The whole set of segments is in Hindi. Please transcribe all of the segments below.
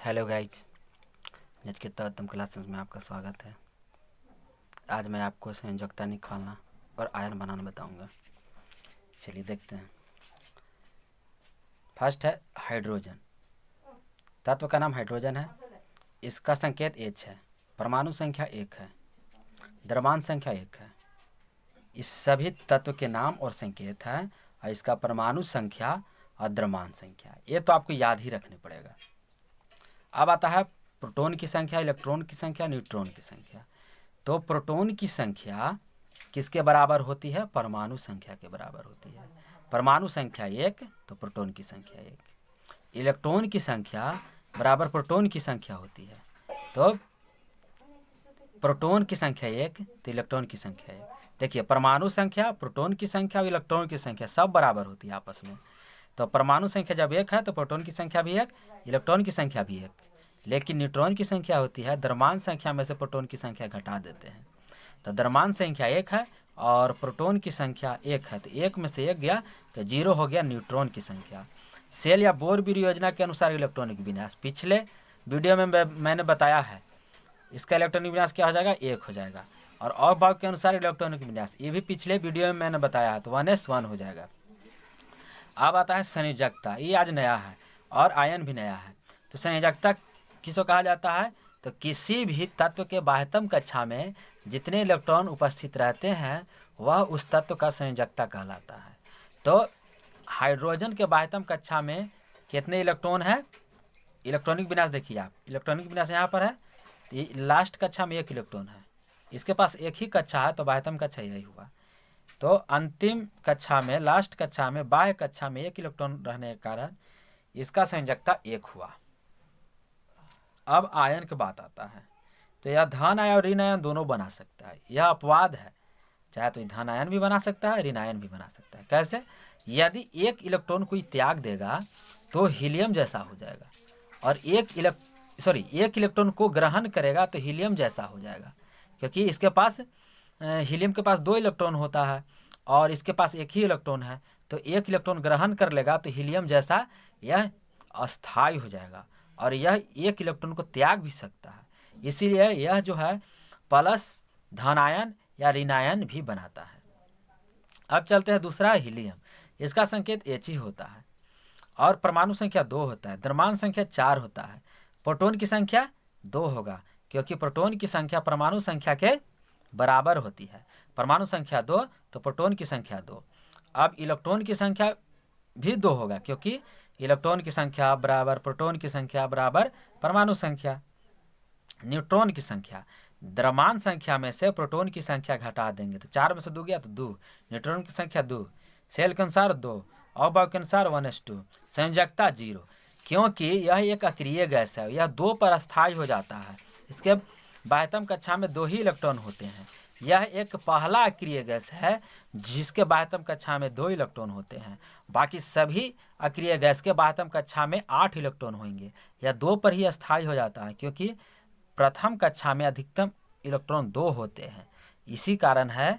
हेलो गाइज, नचिकेता क्लासेस में आपका स्वागत है। आज मैं आपको संयोजकता निकालना और आयन बनाना बताऊंगा। चलिए देखते हैं। फर्स्ट है हाइड्रोजन। तत्व का नाम हाइड्रोजन है। इसका संकेत H है। परमाणु संख्या 1 है। द्रव्यमान संख्या 1 है। इस सभी तत्व के नाम और संकेत है और इसका परमाणु संख्या और द्रव्यमान संख्या, ये तो आपको याद ही रखने पड़ेगा। अब आता है प्रोटॉन की संख्या, इलेक्ट्रॉन की संख्या, न्यूट्रॉन की संख्या। तो प्रोटॉन की संख्या किसके बराबर होती है? परमाणु संख्या के बराबर होती है। परमाणु संख्या 1 तो प्रोटॉन की संख्या 1। इलेक्ट्रॉन की संख्या बराबर प्रोटॉन की संख्या होती है। तो प्रोटॉन की संख्या 1 तो इलेक्ट्रॉन की संख्या 1। देखिए, परमाणु संख्या, प्रोटॉन की संख्या और इलेक्ट्रॉन की संख्या सब बराबर होती है आपस में। तो परमाणु संख्या जब 1 है तो प्रोटॉन की संख्या भी 1, इलेक्ट्रॉन की संख्या भी 1। लेकिन न्यूट्रॉन की संख्या होती है, द्रव्यमान संख्या में से प्रोटॉन की संख्या घटा देते हैं। तो द्रव्यमान संख्या 1 है और प्रोटॉन की संख्या 1 है, तो 1 में से 1 गया तो 0 हो गया न्यूट्रॉन की संख्या। सेल या बोर बीर योजना के अनुसार इलेक्ट्रॉनिक विन्यास पिछले वीडियो में मैंने बताया है। इसका इलेक्ट्रॉनिक विन्यास क्या हो जाएगा? 1 हो जाएगा। और अवभाव के अनुसार इलेक्ट्रॉनिक विन्यास, ये भी पिछले वीडियो में मैंने बताया है, तो 1s1 हो जाएगा। अब आता है संयोजकता। ये आज नया है और आयन भी नया है। तो संयोजकता किसको कहा जाता है? तो किसी भी तत्व के बाह्यतम कक्षा में जितने इलेक्ट्रॉन उपस्थित रहते हैं वह उस तत्व का संयोजकता कहलाता है। तो हाइड्रोजन के बाह्यतम कक्षा में कितने इलेक्ट्रॉन हैं? इलेक्ट्रॉनिक विन्यास देखिए आप, इलेक्ट्रॉनिक विन्यास यहाँ पर है, तो ये लास्ट कक्षा में 1 इलेक्ट्रॉन है। इसके पास एक ही कक्षा है तो बाह्यतम कक्षा यही हुआ। तो अंतिम कक्षा में, लास्ट कक्षा में, बाह्य कक्षा में 1 इलेक्ट्रॉन रहने के कारण इसका संयोजकता 1 हुआ। अब आयन की बात आता है। तो यह धन आयन और ऋण आयन दोनों बना सकता है। यह अपवाद है, चाहे तो धन आयन भी बना सकता है, ऋण आयन भी बना सकता है। कैसे? यदि 1 इलेक्ट्रॉन कोई त्याग देगा तो हीलियम जैसा हो जाएगा, और 1 इलेक्ट्रॉन को ग्रहण करेगा तो हीलियम जैसा हो जाएगा, क्योंकि इसके पास हीलियम के पास 2 इलेक्ट्रॉन होता है और इसके पास 1 ही इलेक्ट्रॉन है। तो 1 इलेक्ट्रॉन ग्रहण कर लेगा तो हीलियम जैसा यह अस्थायी हो जाएगा और यह 1 इलेक्ट्रॉन को त्याग भी सकता है। इसीलिए यह जो है प्लस धन आयन या ऋण आयन भी बनाता है। अब चलते हैं दूसरा, हीलियम। इसका संकेत H ही होता है और परमाणु संख्या 2 होता है, द्रव्यमान संख्या 4 होता है। प्रोटॉन की संख्या 2 होगा, क्योंकि प्रोटॉन की संख्या परमाणु संख्या के बराबर होती है। परमाणु संख्या 2 तो प्रोटॉन की संख्या 2। अब इलेक्ट्रॉन की संख्या भी 2 होगा, क्योंकि इलेक्ट्रॉन की संख्या बराबर प्रोटॉन की संख्या बराबर परमाणु संख्या। न्यूट्रॉन की संख्या, द्रव्यमान संख्या में से प्रोटॉन की संख्या घटा देंगे तो 4 में से 2 गया तो 2। न्यूट्रॉन की संख्या 2, सेल के अनुसार 2, अवभाव के अनुसार 1s2। संयोजकता 0, क्योंकि यह एक अक्रिय गैस है, यह 2 पर अस्थायी हो जाता है। इसके बाह्यतम कक्षा में 2 ही इलेक्ट्रॉन होते हैं। यह एक पहला अक्रिय गैस है जिसके बाह्यतम कक्षा में 2 इलेक्ट्रॉन होते हैं। बाकी सभी अक्रिय गैस के बाह्यतम कक्षा में 8 इलेक्ट्रॉन होंगे। यह 2 पर ही अस्थायी हो जाता है, क्योंकि प्रथम कक्षा में अधिकतम इलेक्ट्रॉन 2 होते हैं। इसी कारण है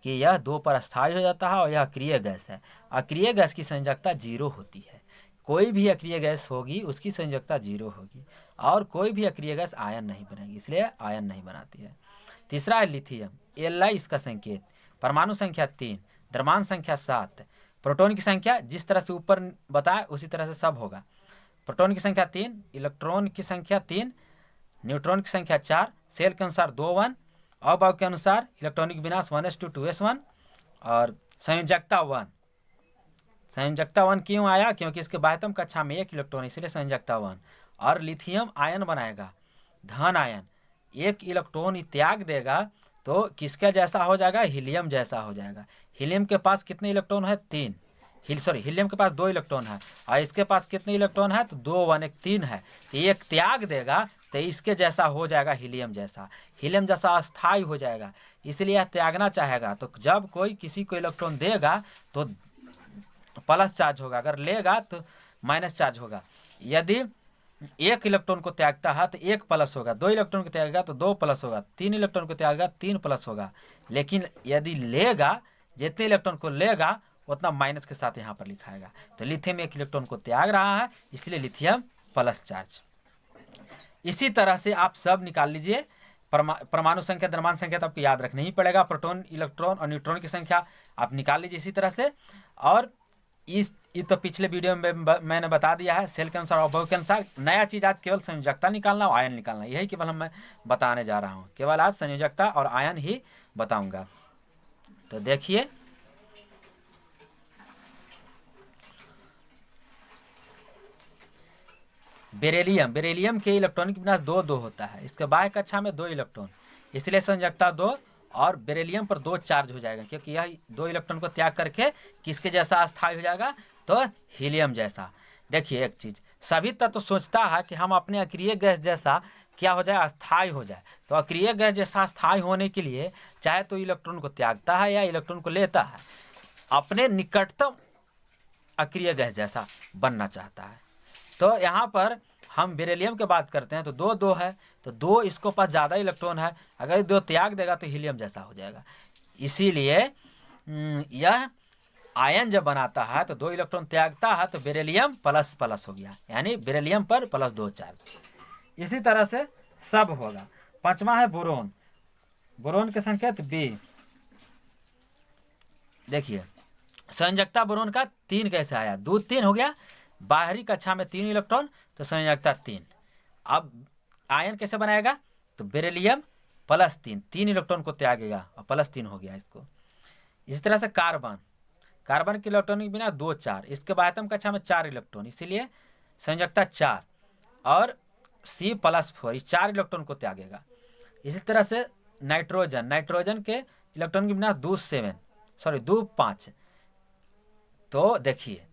कि यह 2 पर अस्थायी हो जाता है और यह अक्रिय गैस है। अक्रिय गैस की संयोजकता 0 होती है। कोई भी अक्रिय गैस होगी उसकी संयोजकता 0 होगी, और कोई भी अक्रिय गैस आयन नहीं बनेगी, इसलिए आयन नहीं बनाती है। तीसरा है लिथियम। Li इसका संकेत, परमाणु संख्या 3, द्रव्यमान संख्या 7। प्रोटॉन की संख्या जिस तरह से ऊपर बताया उसी तरह से सब होगा। प्रोटॉन की संख्या 3, इलेक्ट्रॉन की संख्या 3, न्यूट्रॉन की संख्या 4, सेल के अनुसार 2 1, अवभाव के अनुसार इलेक्ट्रॉनिक विन्यास 1s2 2s1, और संयोजकता 1। संयोजकता 1 क्यों आया? क्योंकि इसके बाह्यतम कक्षा में 1 इलेक्ट्रॉन, इसलिए संयोजकता 1। और लिथियम आयन बनाएगा, धन आयन। 1 इलेक्ट्रॉन त्याग देगा तो किसके जैसा हो जाएगा? हीलियम जैसा हो जाएगा। हीलियम के पास कितने इलेक्ट्रॉन है? 3। हीलियम के पास 2 इलेक्ट्रॉन है और इसके पास कितने इलेक्ट्रॉन है? तो 2 1 1 3 है। तो 1 त्याग देगा तो इसके जैसा हो जाएगा, हीलियम जैसा। हीलियम जैसा अस्थायी हो जाएगा, इसलिए यह त्यागना चाहेगा। तो जब कोई किसी को इलेक्ट्रॉन देगा तो प्लस चार्ज होगा, अगर लेगा तो माइनस चार्ज होगा। यदि 1 इलेक्ट्रॉन को त्यागता है तो 1 प्लस होगा, 2 इलेक्ट्रॉन को त्यागेगा तो 2 प्लस होगा, 3 इलेक्ट्रॉन को त्यागेगा 3 प्लस होगा। लेकिन यदि लेगा, जितने इलेक्ट्रॉन को लेगा उतना माइनस के साथ यहाँ पर लिखाएगा। तो लिथियम 1 इलेक्ट्रॉन को त्याग रहा है, इसलिए लिथियम प्लस चार्ज। इसी तरह से आप सब निकाल लीजिए। परमाणु संख्या, द्रव्यमान संख्या तो आपको याद रखना ही पड़ेगा। प्रोटॉन, इलेक्ट्रॉन और न्यूट्रॉन की संख्या आप निकाल लीजिए इसी तरह से। और ये तो पिछले वीडियो में मैंने बता दिया है। सेल के अनुसार और बहु के अनुसार नया चीज़ आज केवल संयोजकता निकालना और आयन निकालना, यही केवल मैं बताने जा रहा हूँ। केवल आज संयोजकता और आयन ही बताऊंगा। तो देखिए, बेरिलियम के इलेक्ट्रॉनिक विन्यास 2-2 होता है। इसके बाह्य कक्षा में 2 इलेक्ट्रॉन, इसलिए संयोजकता 2। और बेरिलियम पर 2 चार्ज हो जाएगा, क्योंकि यह 2 इलेक्ट्रॉन को त्याग करके किसके जैसा अस्थायी हो जाएगा, तो हीलियम जैसा। देखिए एक चीज, सभी तत्व सोचता है कि हम अपने अक्रिय गैस जैसा क्या हो जाए, अस्थायी हो जाए। तो अक्रिय गैस जैसा अस्थायी होने के लिए चाहे तो इलेक्ट्रॉन को त्यागता है या इलेक्ट्रॉन को लेता है, अपने निकटतम अक्रिय गैस जैसा बनना चाहता है। तो यहाँ पर हम बेरिलियम की बात करते हैं तो 2-2 है, तो 2 इसको पास ज़्यादा इलेक्ट्रॉन है। अगर 2 त्याग देगा तो हीलियम जैसा हो जाएगा। इसीलिए यह आयन जब बनाता है तो 2 इलेक्ट्रॉन त्यागता है, तो बेरिलियम प्लस प्लस हो गया, यानी बेरिलियम पर +2 चार्ज। इसी तरह से सब होगा। 5वां है बोरोन। बोरोन के संकेत B। देखिए संयोजकता बोरोन का 3 कैसे आया, 2-3 हो गया। बाहरी कक्षा में 3 इलेक्ट्रॉन, तो संयोजकता 3। अब आयन कैसे बनाएगा, तो बेरिलियम +3, 3 इलेक्ट्रॉन को त्यागेगा और +3 हो गया इसको। इसी तरह से कार्बन के इलेक्ट्रॉनिक बिना 2-4, इसके बाह्यतम कक्षा में 4 इलेक्ट्रॉन, इसीलिए संयोजकता 4। और C+4, 4 इलेक्ट्रॉन को त्यागेगा। इसी तरह से नाइट्रोजन के इलेक्ट्रॉन के बिना 2-5। तो देखिए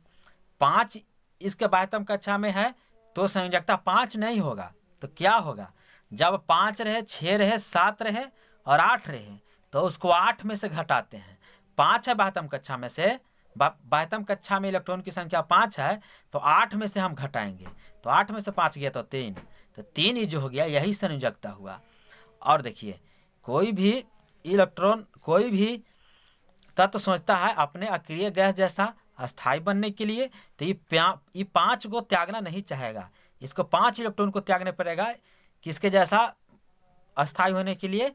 5 इसके बाह्यतम कक्षा में है, तो संयोजकता 5 नहीं होगा। तो क्या होगा, जब 5 रहे, 6 रहे, 7 रहे और 8 रहे, तो उसको 8 में से घटाते हैं। 5 है बाह्यतम कक्षा में से, बाह्यतम कक्षा में इलेक्ट्रॉन की संख्या 5 है, तो 8 में से हम घटाएंगे, तो 8 में से 5 गया तो 3, तो 3 ही जो हो गया, यही संयोजकता हुआ। और देखिए कोई भी इलेक्ट्रॉन, कोई भी तत्व सोचता है अपने अक्रिय गैस जैसा अस्थायी बनने के लिए, तो ये 5 को त्यागना नहीं चाहेगा। इसको 5 इलेक्ट्रॉन को त्यागने पड़ेगा, किसके जैसा, अस्थायी होने के लिए,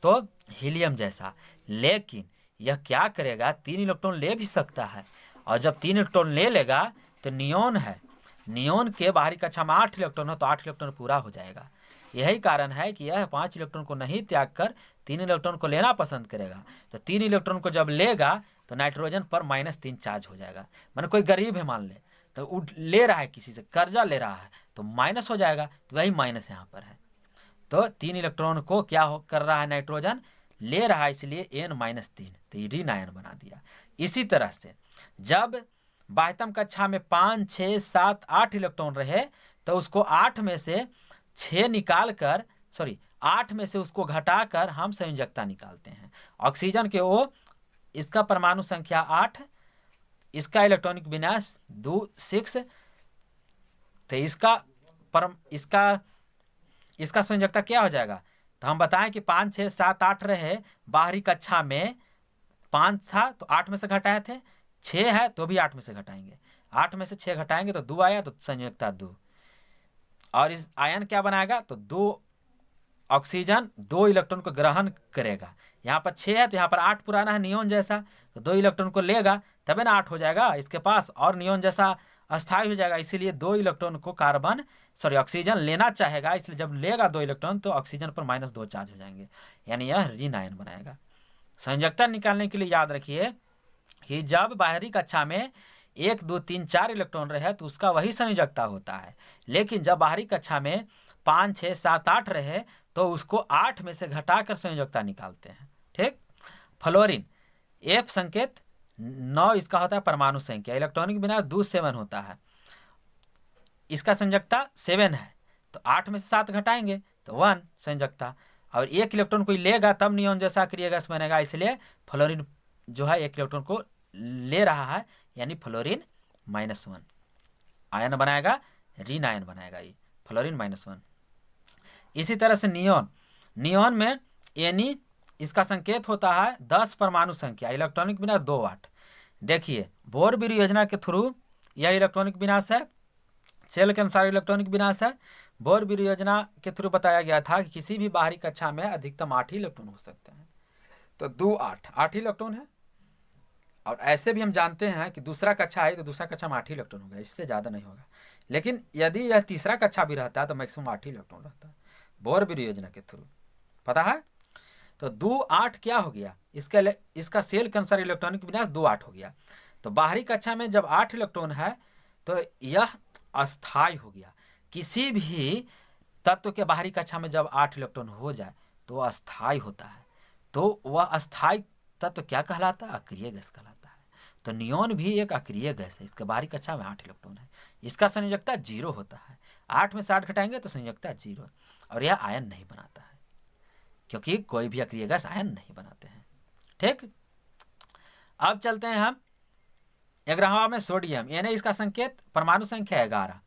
तो हीलियम जैसा। लेकिन यह क्या करेगा, 3 इलेक्ट्रॉन ले भी सकता है। और जब 3 इलेक्ट्रॉन ले लेगा तो नियोन है, नियोन के बाहरी कक्षा में 8 इलेक्ट्रॉन हो, तो 8 इलेक्ट्रॉन पूरा हो जाएगा। यही कारण है कि यह 5 इलेक्ट्रॉन को नहीं त्याग कर 3 इलेक्ट्रॉन को लेना पसंद करेगा। तो 3 इलेक्ट्रॉन को जब लेगा तो नाइट्रोजन पर -3 चार्ज हो जाएगा। मैंने कोई गरीब है मान ले, तो ले रहा है किसी से, कर्जा ले रहा है, तो माइनस हो जाएगा, तो वही माइनस यहाँ पर है। तो 3 इलेक्ट्रॉन को क्या कर रहा है, नाइट्रोजन ले रहा है, इसलिए N-3, तो ये ऋण आयन बना दिया। इसी तरह से जब बाह्यतम कक्षा में 5, 6, 7, 8 इलेक्ट्रॉन रहे, तो उसको 8 में से 6 निकाल कर, 8 में से उसको घटाकर हम संयोजकता निकालते हैं। ऑक्सीजन के O, इसका परमाणु संख्या 8, इसका इलेक्ट्रॉनिक विन्यास 6, तो इसका संयोजकता क्या हो जाएगा, तो हम बताएं कि 5, 6, 7, 8 रहे, बाहरी कक्षा में 5 था तो 8 में से घटाए थे, 6 है तो भी 8 में से घटाएंगे, 8 में से 6 घटाएंगे तो 2 आया, तो संयोजकता 2। और इस आयन क्या बनाएगा, तो 2 ऑक्सीजन 2 इलेक्ट्रॉन को ग्रहण करेगा। यहाँ पर 6 है तो यहाँ पर 8 पुराना है, नियोन जैसा, तो 2 इलेक्ट्रॉन को लेगा तभी ना 8 हो जाएगा इसके पास, और नियोन जैसा अस्थायी हो जाएगा। इसीलिए 2 इलेक्ट्रॉन को ऑक्सीजन लेना चाहेगा, इसलिए जब लेगा 2 इलेक्ट्रॉन तो ऑक्सीजन पर -2 चार्ज हो जाएंगे, यानी यह ऋण आयन बनाएगा। संयोजकता निकालने के लिए याद रखिए कि जब बाहरी कक्षा में 1, 2, 3, 4 इलेक्ट्रॉन रहे तो उसका वही संयोजकता होता है। लेकिन जब बाहरी कक्षा में 5, 6, 7, 8 रहे तो उसको 8 में से घटाकर संयोजकता निकालते हैं। ठीक। फ्लोरीन, F संकेत 9 इसका होता है परमाणु संख्या, इलेक्ट्रॉनिक बिना 2-7 होता है, इसका संयोजकता 7 है, तो 8 में से 7 घटाएंगे तो 1 संयोजकता। और 1 इलेक्ट्रॉन कोई लेगा तब नियोन जैसा अक्रिय गैस बनेगा, इसलिए फ्लोरीन जो है 1 इलेक्ट्रॉन को ले रहा है, यानी फ्लोरीन -1 आयन बनाएगा, ऋण आयन बनाएगा ये फ्लोरीन -1। इसी तरह से नियोन में Na, इसका संकेत होता है 10 परमाणु संख्या, इलेक्ट्रॉनिक विन्यास 2 वाट। देखिए बोर-बिरी योजना के थ्रू यह इलेक्ट्रॉनिक विन्यास है, सेल के अनुसार इलेक्ट्रॉनिक विन्यास है। बोर बिरी योजना के थ्रू बताया गया था कि किसी भी बाहरी कक्षा में अधिकतम 8 ही इलेक्ट्रॉन हो सकते हैं। तो 2 8 ही इलेक्ट्रॉन है। और ऐसे भी हम जानते हैं कि दूसरा कक्षा है तो दूसरा कक्षा में 8 ही इलेक्ट्रॉन होगा, इससे ज़्यादा नहीं होगा। लेकिन यदि यह तीसरा कक्षा भी रहता है तो मैक्सिमम 8 ही इलेक्ट्रॉन रहता है बोर बिरी योजना के थ्रू, पता है। तो 2 8 क्या हो गया, इसका सेल के अनुसार इलेक्ट्रॉनिक विन्यास 2 8 हो गया। तो बाहरी कक्षा में जब 8 इलेक्ट्रॉन है तो यह अस्थायी हो गया। किसी भी तत्व के बाहरी कक्षा में जब 8 इलेक्ट्रॉन हो जाए तो वह अस्थायी होता है। तो वह अस्थायी तत्व क्या कहलाता है, अक्रिय गैस कहलाता है। तो नियोन भी एक अक्रिय गैस है, इसके बाहरी कक्षा में 8 इलेक्ट्रॉन है, इसका संयोजकता 0 होता है। 8 में से 8 घटाएंगे तो संयोजकता 0, और यह आयन नहीं बनाता है, क्योंकि कोई भी अक्रिय गैस आयन नहीं बनाते हैं। ठीक, अब चलते हैं हम 11वां में सोडियम, यानी इसका संकेत परमाणु संख्या 11,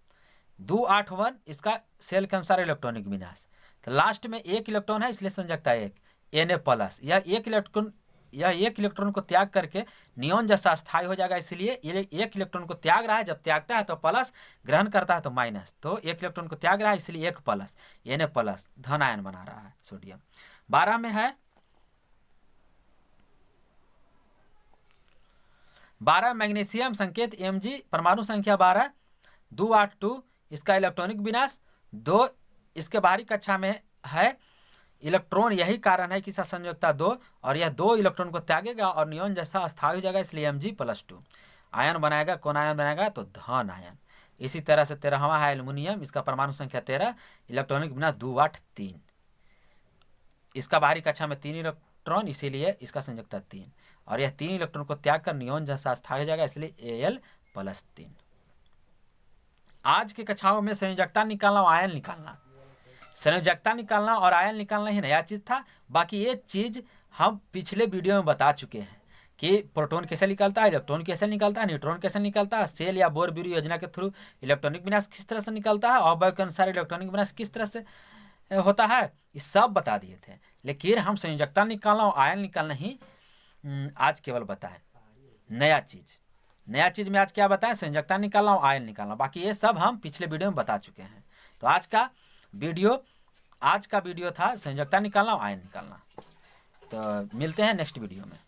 2 8 1, इसका सेल के अनुसार इलेक्ट्रॉनिक विन्यास। तो लास्ट में 1 इलेक्ट्रॉन है इसलिए संयोजकता 1, Na+। यह एक इलेक्ट्रॉन को त्याग करके नियोन जैसा अस्थायी हो जाएगा, इसलिए ये 1 इलेक्ट्रॉन को त्याग रहा है, जब त्यागता है तो प्लस, ग्रहण करता है तो माइनस। तो 1 इलेक्ट्रॉन को त्याग रहा है इसलिए 1 प्लस, Na+, धन आयन बना रहा है सोडियम। 12 में है 12 मैग्नीशियम, संकेत Mg, परमाणु संख्या 12, 2 8 2, इसका इलेक्ट्रॉनिक विनाश 2, इसके बाहरी कक्षा में है इलेक्ट्रॉन, यही कारण है कि इसका संयोजकता 2, और यह 2 इलेक्ट्रॉन को त्यागेगा और नियोन जैसा अस्थायी हो जाएगा, इसलिए Mg+2 आयन बनाएगा। कौन आयन बनाएगा, तो धन आयन। इसी तरह से 13वां है एल्युमिनियम, इसका परमाणु संख्या 13, इलेक्ट्रॉनिक विनाश 2 8 3, इसका बाहरी कक्षा में 3 इलेक्ट्रॉन, इसीलिए इसका संयोजकता 3, और यह 3 इलेक्ट्रॉन को त्याग कर नियोन जैसा अस्थायी हो जाएगा, इसलिए Al+3। आज की कक्षाओं में संयोजकता निकालना और आयन निकालना, संयोजकता निकालना और आयन निकालना ही नया चीज था। बाकी ये चीज हम पिछले वीडियो में बता चुके हैं कि प्रोटॉन कैसे निकलता है, इलेक्ट्रॉन कैसे निकलता है, न्यूट्रॉन कैसे निकलता है, सेल या बोर बिरी योजना के थ्रू इलेक्ट्रॉनिक विनाश किस तरह से निकलता है, और अवयव के अनुसार इलेक्ट्रॉनिक विनाश किस तरह से होता है, ये सब बता दिए थे। लेकिन हम संयोजकता निकालना और आयन निकालना ही आज केवल बताएं, नया चीज में आज क्या बताएं, संयोजकता निकालना और आयन निकालना। बाकी ये सब हम पिछले वीडियो में बता चुके हैं। तो आज का वीडियो था संयोजकता निकालना और आयन निकालना। तो मिलते हैं नेक्स्ट वीडियो में।